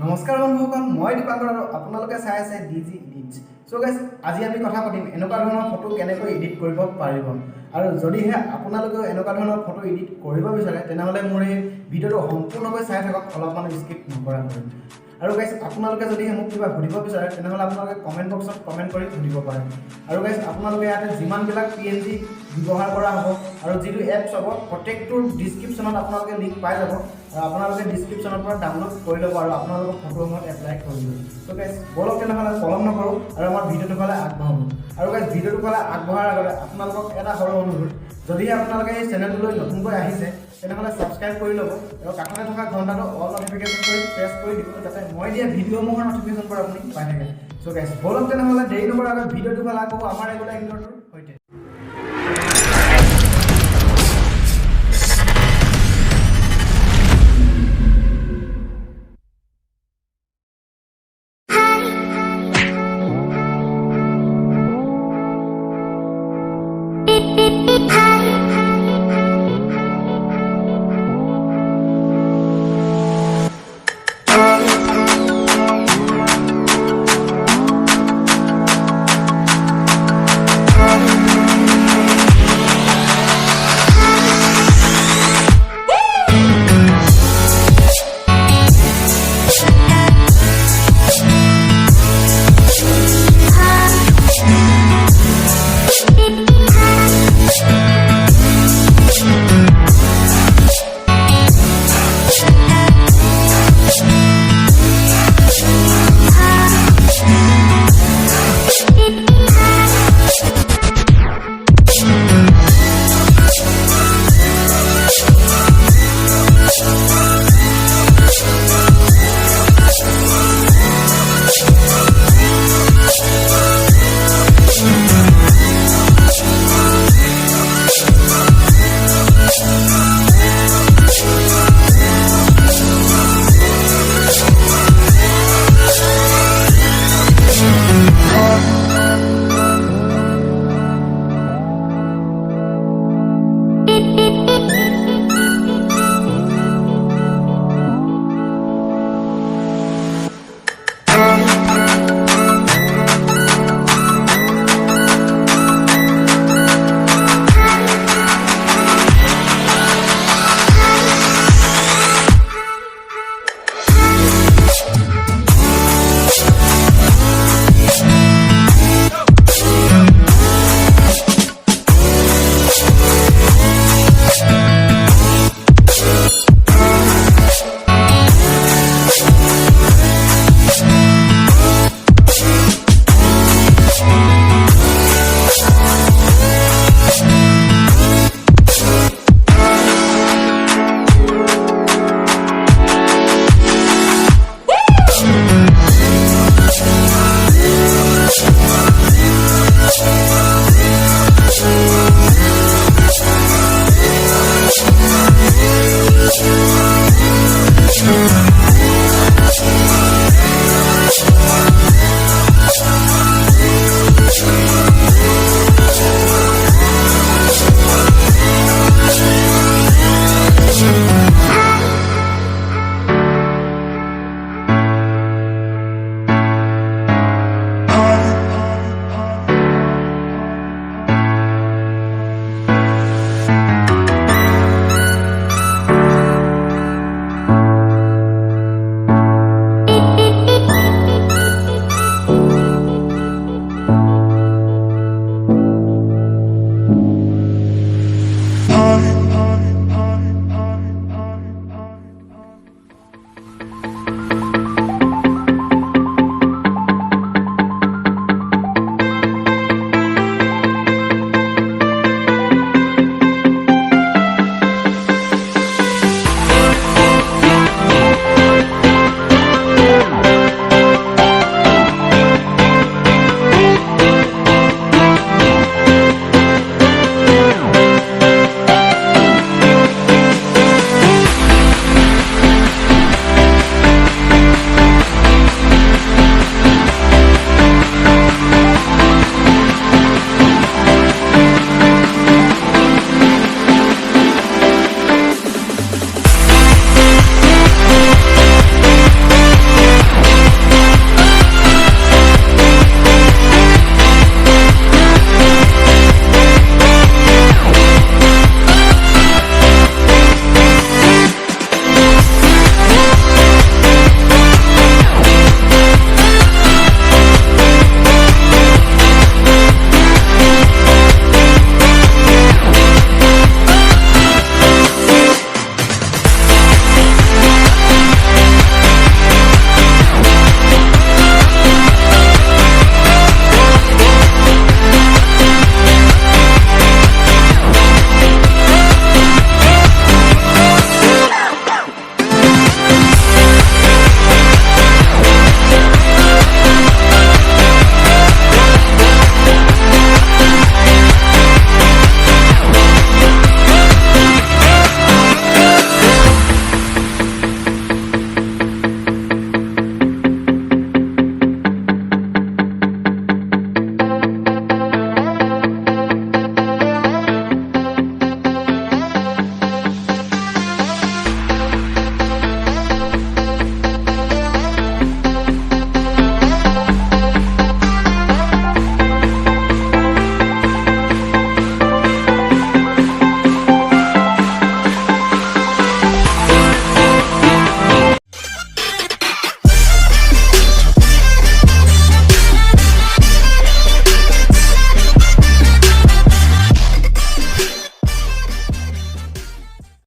নমস্কাৰ বন্ধুসকল, মই দীপাংকৰ আৰু আপোনালোকে চাই আছে ডিজি এডিটছ। চ' গাইজ, আজি আমি কথা পাতিম এনেকুৱা ধৰণৰ ফটো কেনেকৈ এডিট কৰিব পাৰিব। আৰু যদিহে আপোনালোকেও এনেকুৱা ধৰণৰ ফটো এডিট কৰিব বিচাৰে তেনেহ'লে মোৰ এই ভিডিঅ'টো সম্পূৰ্ণকৈ চাই থাকক, অলপমান স্কিপ নকৰাকৈ। আৰু গাইজ, আপোনালোকে যদিহে মোক কিবা সুধিব বিচাৰে তেনেহ'লে আপোনালোকে কমেণ্ট বক্সত কমেণ্ট কৰি সুধিব পাৰে। আৰু গাইজ, আপোনালোকে ইয়াতে যিমানবিলাক PNG ব্যৱহাৰ কৰা হ'ব আৰু যিটো এপছ হ'ব প্ৰত্যেকটোৰ ডিছক্ৰিপশ্যনত আপোনালোকে লিংক পাই যাব। আৰু আপোনালোকে ডিছক্ৰিপশ্যনৰ পৰা ডাউনলোড কৰি ল'ব আৰু আপোনালোকৰ ফটোসমূহত এপ্লাই কৰি দিব। ত' গাইজ, বলক তেনেহ'লে পলম নকৰোঁ আৰু আমাৰ ভিডিঅ'টোৰ ফালে আগবাঢ়োঁ। আৰু গাইজ, ভিডিঅ'টোৰ ফালে আগবঢ়াৰ আগতে আপোনালোকক এটা সৰু অনুৰোধ, যদিহে আপোনালোকে এই চেনেলটোলৈ নতুনকৈ আহিছে তেনেহ'লে ছাবস্ক্ৰাইব কৰি ল'ব আৰু কাষতে থকা ঘণ্টাটো অল নটিফিকেশ্যন কৰি প্ৰেছ কৰি দিব, যাতে মই দিয়া ভিডিঅ'সমূহৰ নটিফিকেশ্যন পৰা আপুনি পাই থাকে। চ' গাইজ, বলক তেনেহ'লে দেৰি নকৰাকৈ ভিডিঅ'টোৰ ফালে আগবাঢ়োঁ আমাৰ ৰেগুলাৰ ভিডিঅ'টোৰ।